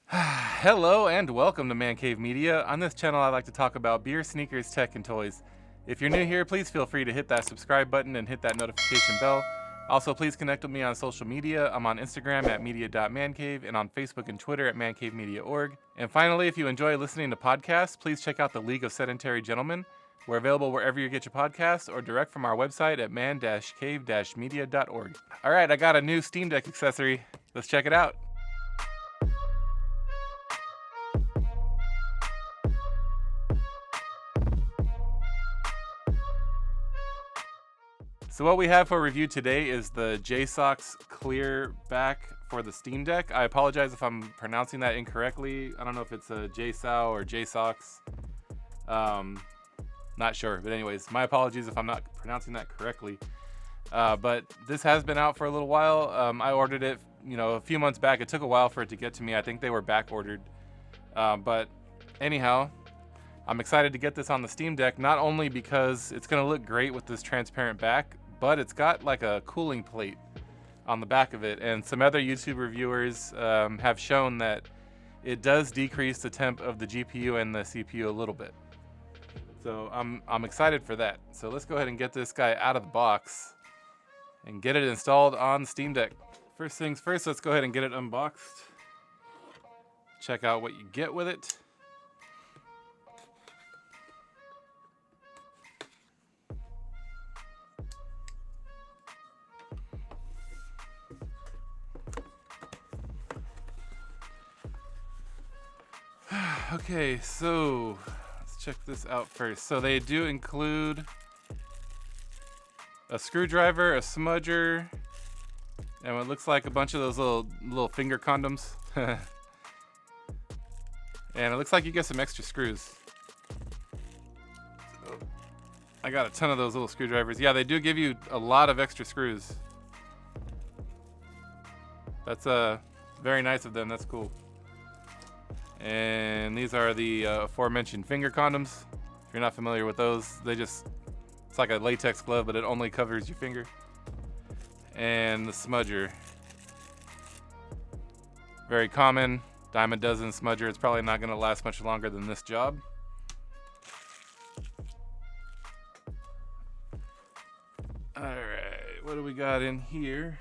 Hello and welcome to Man Cave Media. On this channel I like to talk about beer, sneakers, tech, and toys. If you're new here, please feel free to hit that subscribe button and hit that notification bell. Also, please connect with me on social media. I'm on Instagram at media.mancave and on Facebook and Twitter at mancavemedia.org. And finally, if you enjoy listening to podcasts, please check out the League of Sedentary Gentlemen. We're available wherever you get your podcasts or direct from our website at man-cave-media.org. All right, I got a new Steam Deck accessory. Let's check it out. So what we have for review today is the JSAUX clear back for the Steam Deck. I apologize if I'm pronouncing that incorrectly. I don't know if it's a JSAU or JSAUX. Not sure, but anyways, my apologies if I'm not pronouncing that correctly. But this has been out for a little while. I ordered it, a few months back. It took a while for it to get to me. I think they were back ordered. But anyhow, I'm excited to get this on the Steam Deck, not only because it's going to look great with this transparent back, but it's got like a cooling plate on the back of it. And some other YouTube reviewers have shown that it does decrease the temp of the GPU and the CPU a little bit. So I'm excited for that. So let's go ahead and get this guy out of the box and get it installed on Steam Deck. First things first, let's go ahead and get it unboxed. Check out what you get with it. Okay, so let's check this out first. So they do include a screwdriver, a smudger, and what looks like a bunch of those little finger condoms. And it looks like you get some extra screws. So I got a ton of those little screwdrivers. Yeah, they do give you a lot of extra screws. That's very nice of them. That's cool. And these are the aforementioned finger condoms. If you're not familiar with those, it's like a latex glove, but it only covers your finger. And the smudger. Very common, dime a dozen smudger. It's probably not going to last much longer than this job. Alright, what do we got in here?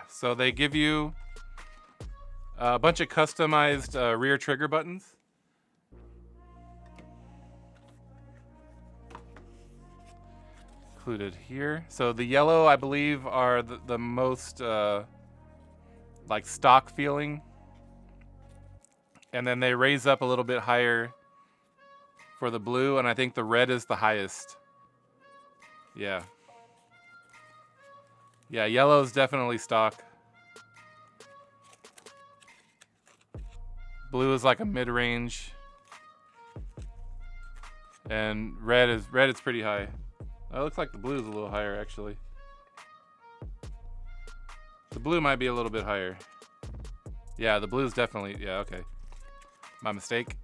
So they give you a bunch of customized rear trigger buttons. Included here. So the yellow, I believe, are the most like stock feeling. And then they raise up a little bit higher for the blue, and I think the red is the highest. Yeah. Yeah, yellow is definitely stock. Blue is like a mid-range. And red is pretty high. It looks like the blue is a little higher, actually. The blue might be a little bit higher. Yeah, the blue is definitely, yeah, okay. My mistake.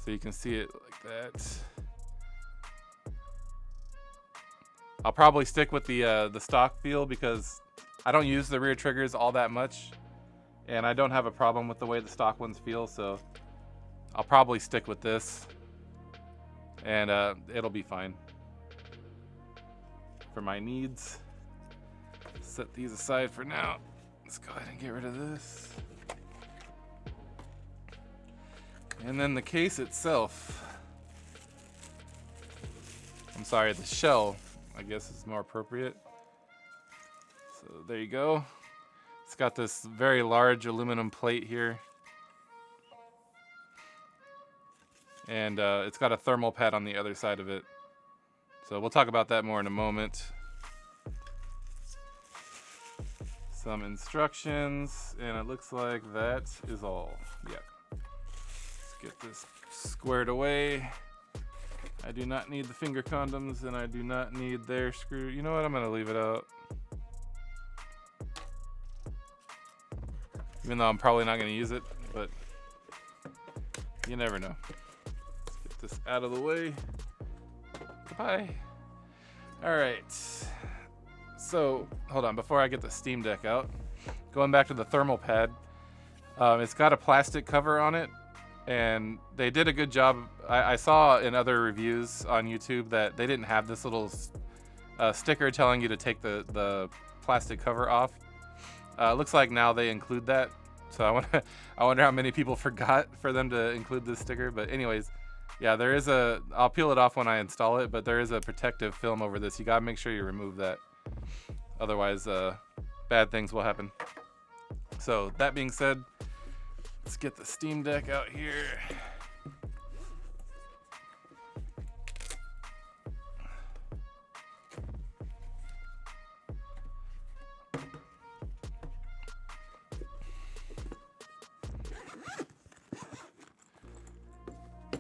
So you can see it like that. I'll probably stick with the stock feel because I don't use the rear triggers all that much, and I don't have a problem with the way the stock ones feel, so I'll probably stick with this, and it'll be fine for my needs. Set these aside for now. Let's go ahead and get rid of this. And then the case itself. I'm sorry, the shell, I guess is more appropriate. So there you go. It's got this very large aluminum plate here. And it's got a thermal pad on the other side of it. So we'll talk about that more in a moment. Some instructions, and it looks like that is all. Yeah. Let's get this squared away. I do not need the finger condoms, and I do not need their screw. You know what? I'm going to leave it out. Even though I'm probably not going to use it, but You never know. Let's get this out of the way. Bye. All right. So, hold on. Before I get the Steam Deck out, going back to the thermal pad, it's got a plastic cover on it, and they did a good job. I saw in other reviews on YouTube that they didn't have this little sticker telling you to take the plastic cover off. Looks like now they include that. So I wonder how many people forgot for them to include this sticker. But anyways, yeah, there is I'll peel it off when I install it, but there is a protective film over this. You gotta make sure you remove that. Otherwise, bad things will happen. So that being said, let's get the Steam Deck out here.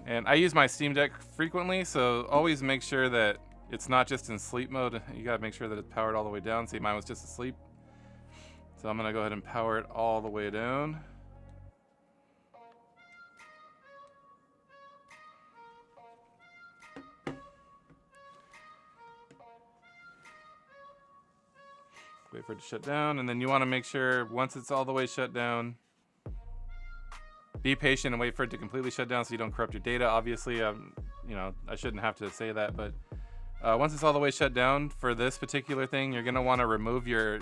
And I use my Steam Deck frequently, so always make sure that it's not just in sleep mode. You gotta make sure that it's powered all the way down. See, mine was just asleep. So I'm gonna go ahead and power it all the way down. Wait for it to shut down, and then you wanna make sure once it's all the way shut down, be patient and wait for it to completely shut down so you don't corrupt your data. Obviously, you know, I shouldn't have to say that, but once it's all the way shut down for this particular thing, you're gonna want to remove your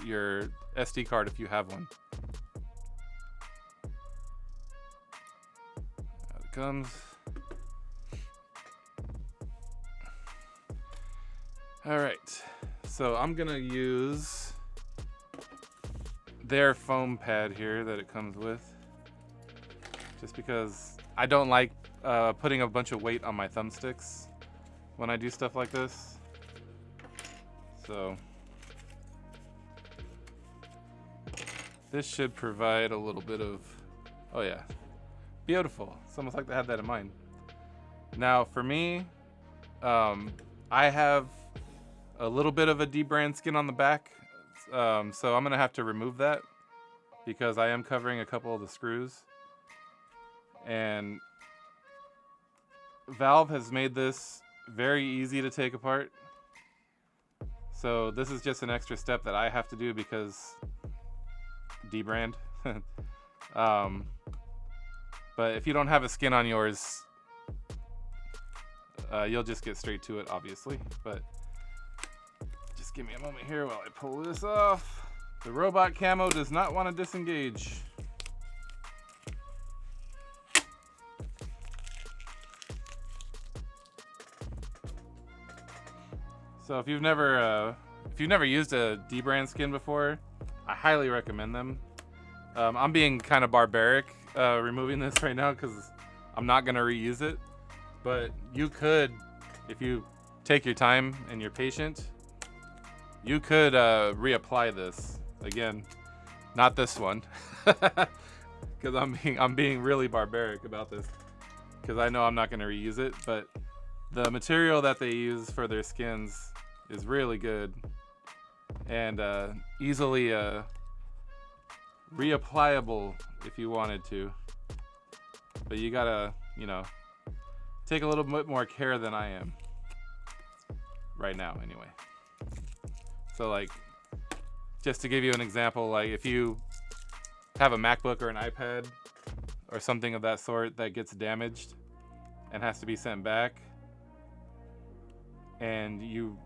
SD card if you have one. Out it comes. All right, so I'm gonna use their foam pad here that it comes with, just because I don't like putting a bunch of weight on my thumbsticks when I do stuff like this. So this should provide a little bit of, oh yeah, beautiful. It's almost like they had that in mind. Now for me, I have a little bit of a debrand skin on the back, so I'm gonna have to remove that because I am covering a couple of the screws. And Valve has made this very easy to take apart. So this is just an extra step that I have to do because debrand. But if you don't have a skin on yours, you'll just get straight to it, obviously. But just give me a moment here while I pull this off. The robot camo does not want to disengage. So if you've never used a debrand skin before, I highly recommend them. I'm being kind of barbaric removing this right now because I'm not gonna reuse it. But you could, if you take your time and you're patient, you could reapply this again. Not this one, because I'm being really barbaric about this because I know I'm not gonna reuse it. But the material that they use for their skins is really good and easily reapplyable if you wanted to, but you gotta, you know, take a little bit more care than I am right now anyway. So like, just to give you an example, like if you have a MacBook or an iPad or something of that sort that gets damaged and has to be sent back, and you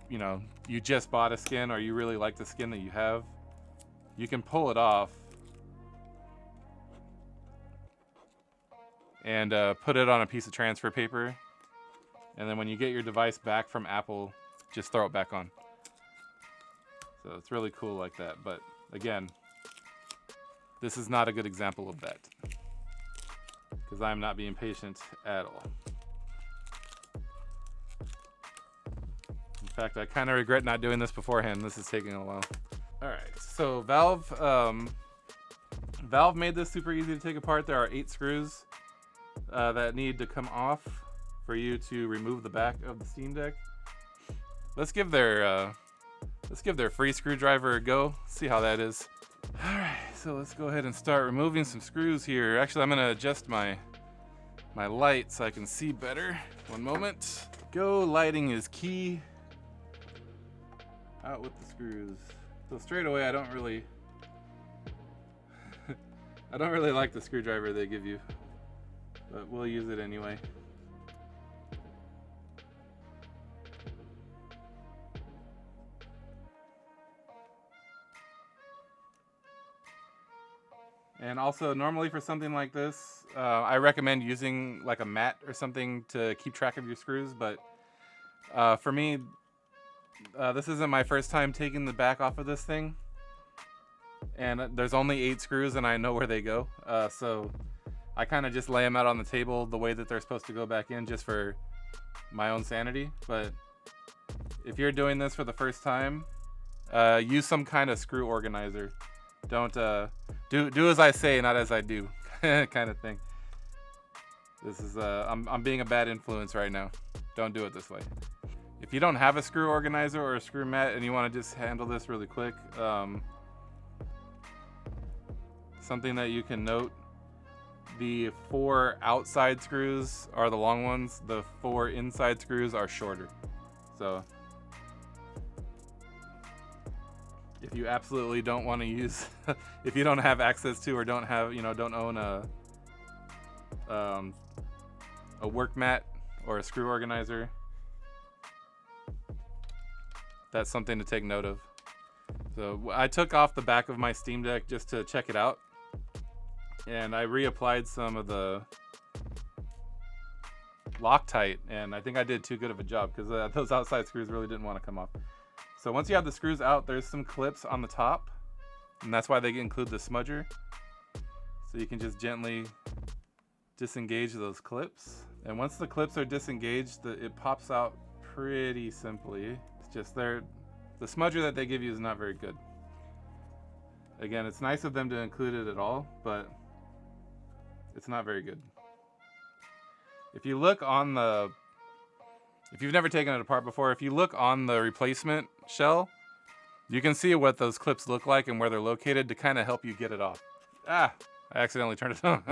just bought a skin or you really like the skin that you have, you can pull it off and put it on a piece of transfer paper, and then when you get your device back from Apple, just throw it back on. So it's really cool like that. But again, this is not a good example of that because I'm not being patient at all. In fact, I kind of regret not doing this beforehand. This is taking a while. All right, so Valve made this super easy to take apart. There are 8 screws that need to come off for you to remove the back of the Steam Deck. Let's give their free screwdriver a go. See how that is. All right, so let's go ahead and start removing some screws here. Actually, I'm gonna adjust my my light so I can see better. One moment. Go, lighting is key. Out with the screws. So straight away, I don't really like the screwdriver they give you, but we'll use it anyway. And also, normally for something like this, I recommend using like a mat or something to keep track of your screws, but for me, this isn't my first time taking the back off of this thing, and there's only 8 screws and I know where they go, so I kind of just lay them out on the table the way that they're supposed to go back in, just for my own sanity. But if you're doing this for the first time, use some kind of screw organizer. Don't do as I say, not as I do, kind of thing. This is I'm being a bad influence right now. Don't do it this way. If you don't have a screw organizer or a screw mat and you want to just handle this really quick, something that you can note: the 4 outside screws are the long ones. The 4 inside screws are shorter. So if you absolutely don't want to use, if you don't have access to or don't have, don't own a work mat or a screw organizer, that's something to take note of. So I took off the back of my Steam Deck just to check it out, and I reapplied some of the Loctite, and I think I did too good of a job because those outside screws really didn't want to come off. So once you have the screws out, there's some clips on the top, and that's why they include the smudger. So you can just gently disengage those clips. And once the clips are disengaged, it pops out pretty simply. It's just the smudger that they give you is not very good. Again, it's nice of them to include it at all, but it's not very good. If you look on if you've never taken it apart before, if you look on the replacement shell, you can see what those clips look like and where they're located to kind of help you get it off. Ah, I accidentally turned it on.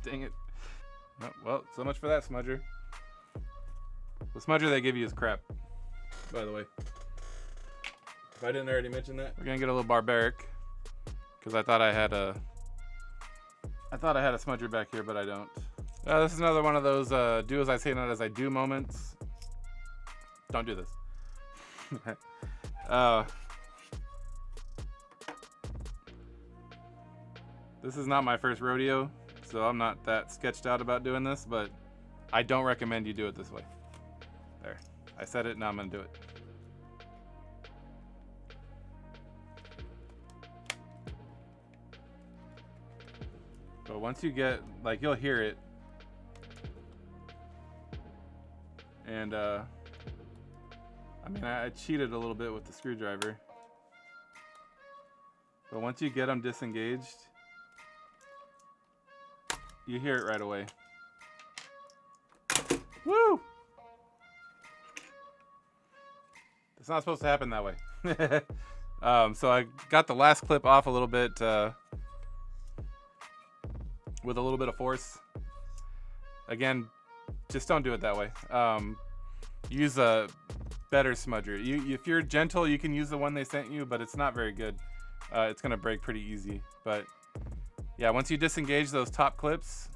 Dang it. Oh, well, so much for that smudger. The smudger they give you is crap, by the way. If I didn't already mention that, we're gonna get a little barbaric because I thought I had a smudger back here, but I don't. This is another one of those do as I say, not as I do moments. Don't do this. This is not my first rodeo, so I'm not that sketched out about doing this, but I don't recommend you do it this way. There. I said it, now I'm going to do it. But once you get, you'll hear it. And, I cheated a little bit with the screwdriver. But once you get them disengaged, you hear it right away. Woo! It's not supposed to happen that way. So I got the last clip off a little bit with a little bit of force. Again, just don't do it that way. Use a better smudger. If you're gentle, you can use the one they sent you, but it's not very good. It's gonna break pretty easy. But yeah, once you disengage those top clips,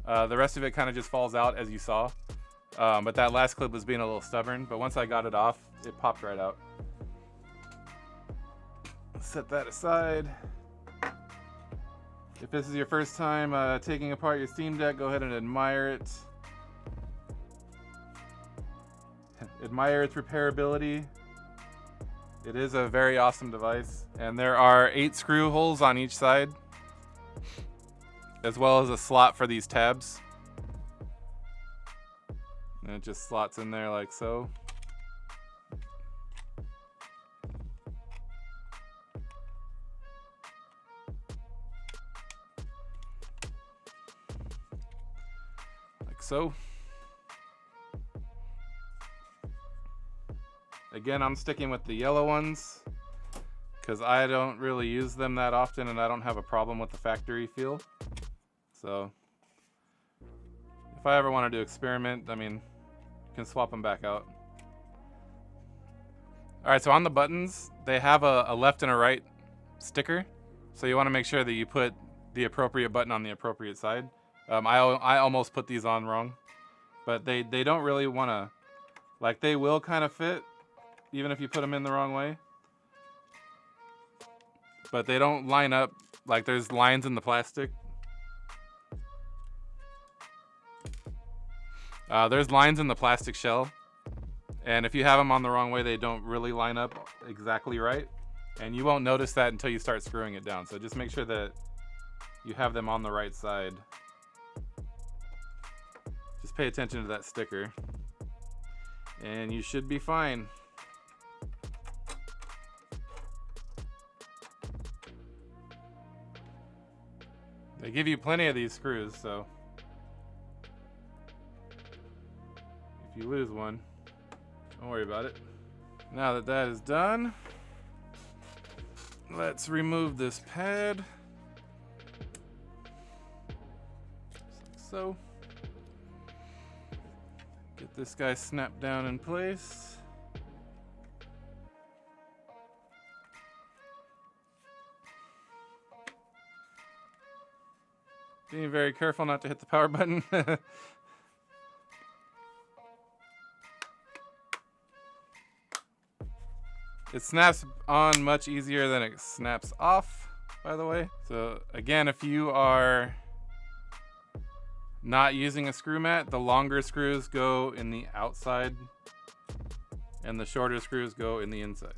the rest of it kind of just falls out, as you saw. But that last clip was being a little stubborn, but once I got it off, it popped right out. Set that aside. If this is your first time taking apart your Steam Deck, go ahead and admire it. Admire its repairability. It is a very awesome device, and there are 8 screw holes on each side, as well as a slot for these tabs. And it just slots in there like so. Like so. Again, I'm sticking with the yellow ones because I don't really use them that often and I don't have a problem with the factory feel. So if I ever wanted to experiment, I mean, you can swap them back out. All right, so on the buttons, they have a left and a right sticker. So you want to make sure that you put the appropriate button on the appropriate side. I almost put these on wrong, but they don't really want to, like, they will kind of fit even if you put them in the wrong way. But they don't line up, like there's lines in the plastic. There's lines in the plastic shell. And if you have them on the wrong way, they don't really line up exactly right. And you won't notice that until you start screwing it down. So just make sure that you have them on the right side. Just pay attention to that sticker. And you should be fine. They give you plenty of these screws, so if you lose one, don't worry about it. Now that that is done, let's remove this pad. Just like so. Get this guy snapped down in place. Being very careful not to hit the power button. It snaps on much easier than it snaps off, by the way. So again, if you are not using a screw mat, the longer screws go in the outside and the shorter screws go in the inside.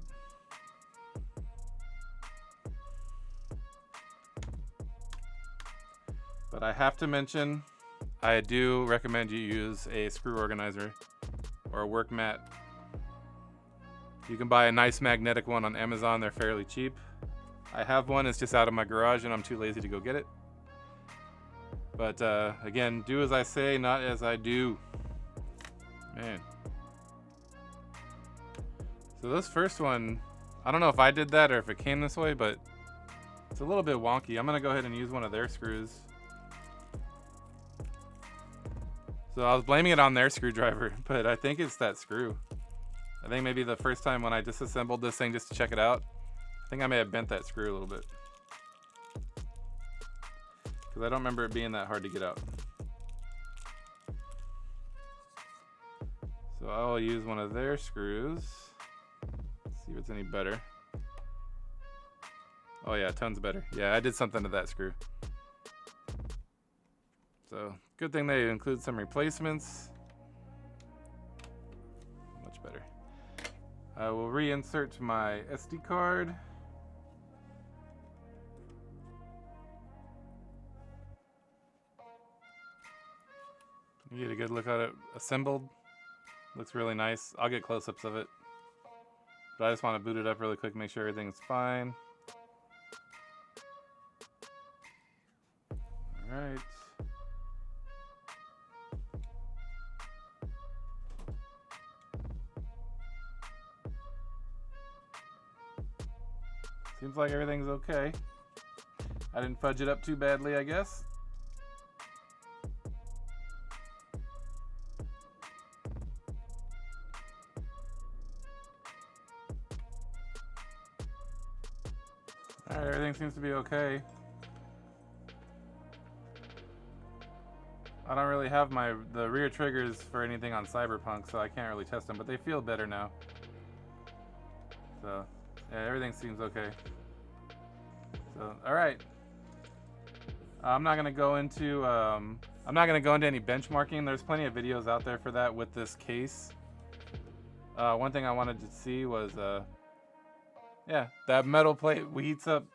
But I have to mention, I do recommend you use a screw organizer or a work mat. You can buy a nice magnetic one on Amazon. They're fairly cheap. I have one. It's just out of my garage and I'm too lazy to go get it. But again, do as I say, not as I do. Man. So this first one, I don't know if I did that or if it came this way, but it's a little bit wonky. I'm gonna go ahead and use one of their screws. So I was blaming it on their screwdriver, but I think it's that screw. I think maybe the first time when I disassembled this thing just to check it out, I think I may have bent that screw a little bit. Because I don't remember it being that hard to get out. So I'll use one of their screws. Let's see if it's any better. Oh yeah, tons better. Yeah, I did something to that screw. So good thing they include some replacements. Much better. I will reinsert my SD card. You get a good look at it assembled. Looks really nice. I'll get close-ups of it. But I just want to boot it up really quick, make sure everything's fine. Alright. Seems like everything's okay. I didn't fudge it up too badly, I guess. Alright, everything seems to be okay. I don't really have the rear triggers for anything on Cyberpunk, so I can't really test them, but they feel better now. So, yeah, everything seems okay. So, all right. I'm not gonna go into any benchmarking. There's plenty of videos out there for that with this case. One thing I wanted to see was, yeah, that metal plate heats up.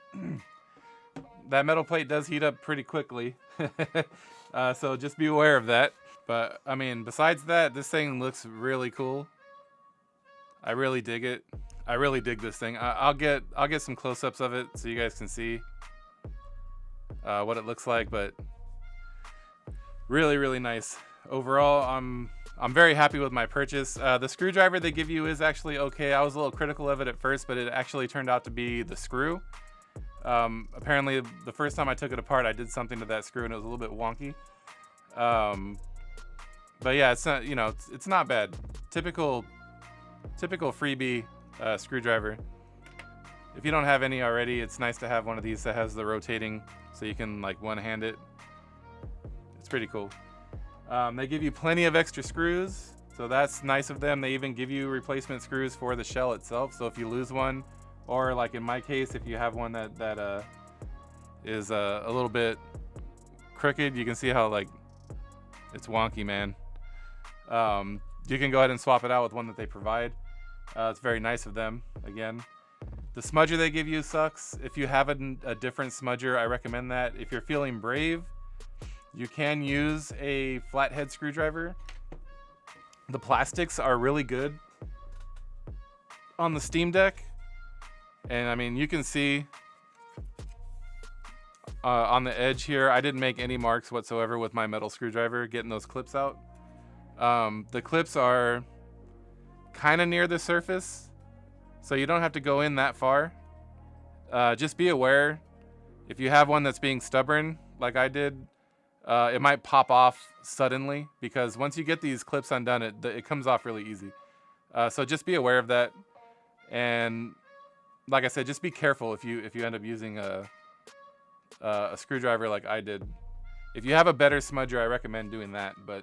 That metal plate does heat up pretty quickly. So just be aware of that. But I mean, besides that, this thing looks really cool. I really dig it. I really dig this thing. I'll get some close-ups of it so you guys can see what it looks like. But really, really nice. Overall, I'm very happy with my purchase. The screwdriver they give you is actually okay. I was a little critical of it at first, but it actually turned out to be the screw. Apparently, the first time I took it apart, I did something to that screw and it was a little bit wonky. But yeah, it's not, you know, it's not bad. Typical freebie screwdriver. If you don't have any already, it's nice to have one of these that has the rotating, so you can like one-hand it. It's pretty cool. They give you plenty of extra screws, so that's nice of them. They even give you replacement screws for the shell itself, so if you lose one, or like in my case, if you have one that is a little bit crooked, you can see how like it's wonky, man. You can go ahead and swap it out with one that they provide. It's very nice of them. Again, the smudger they give you sucks. If you have a different smudger, I recommend that. If you're feeling brave, you can use a flathead screwdriver. The plastics are really good on the Steam Deck, and I mean, you can see on the edge here, I didn't make any marks whatsoever with my metal screwdriver getting those clips out. The clips are kind of near the surface, so you don't have to go in that far. Just be aware, if you have one that's being stubborn like I did, it might pop off suddenly, because once you get these clips undone, it comes off really easy. So just be aware of that, and like I said, just be careful if you end up using a screwdriver like I did. If you have a better smudger, I recommend doing that, but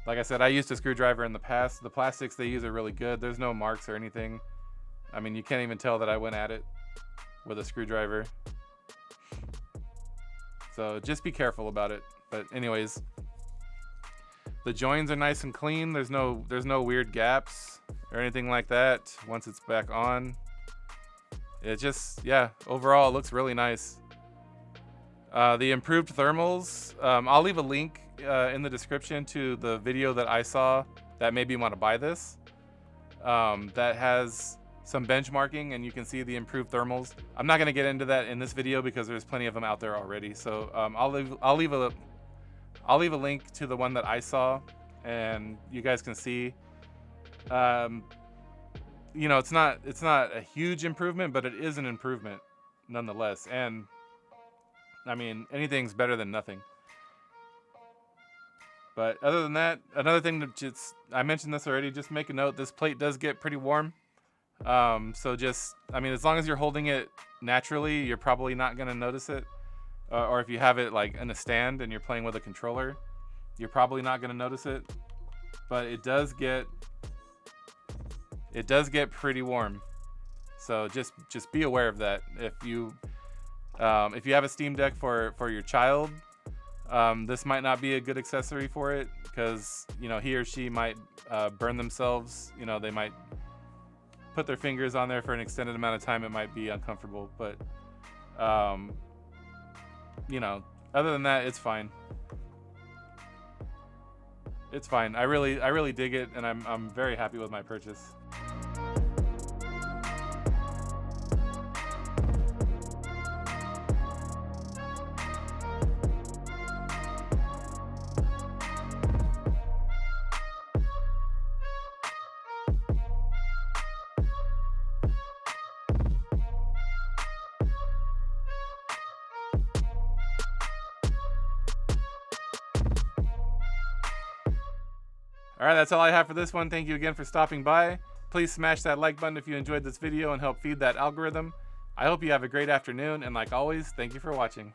like I said, I used a screwdriver in the past. The plastics they use are really good. There's no marks or anything. I mean, you can't even tell that I went at it with a screwdriver. So just be careful about it. But anyways, the joins are nice and clean. There's no weird gaps or anything like that once it's back on. It just, yeah, overall it looks really nice. The improved thermals, I'll leave a link in the description to the video that I saw that made me want to buy this. That has some benchmarking, and you can see the improved thermals. I'm not going to get into that in this video because there's plenty of them out there already. So I'll leave a link to the one that I saw, and you guys can see. You know, it's not a huge improvement, but it is an improvement nonetheless. And I mean, anything's better than nothing. But other than that, another thing to just, I mentioned this already, just make a note, this plate does get pretty warm. So just, I mean, as long as you're holding it naturally, you're probably not going to notice it. Or if you have it like in a stand and you're playing with a controller, you're probably not going to notice it. But it does get pretty warm. So just be aware of that. If you have a Steam Deck for your child, this might not be a good accessory for it, because you know, he or she might burn themselves. You know, they might put their fingers on there for an extended amount of time. It might be uncomfortable, but you know, other than that, it's fine. It's fine. I really dig it, and I'm very happy with my purchase. Alright, that's all I have for this one. Thank you again for stopping by. Please smash that like button if you enjoyed this video and help feed that algorithm. I hope you have a great afternoon, and like always, thank you for watching.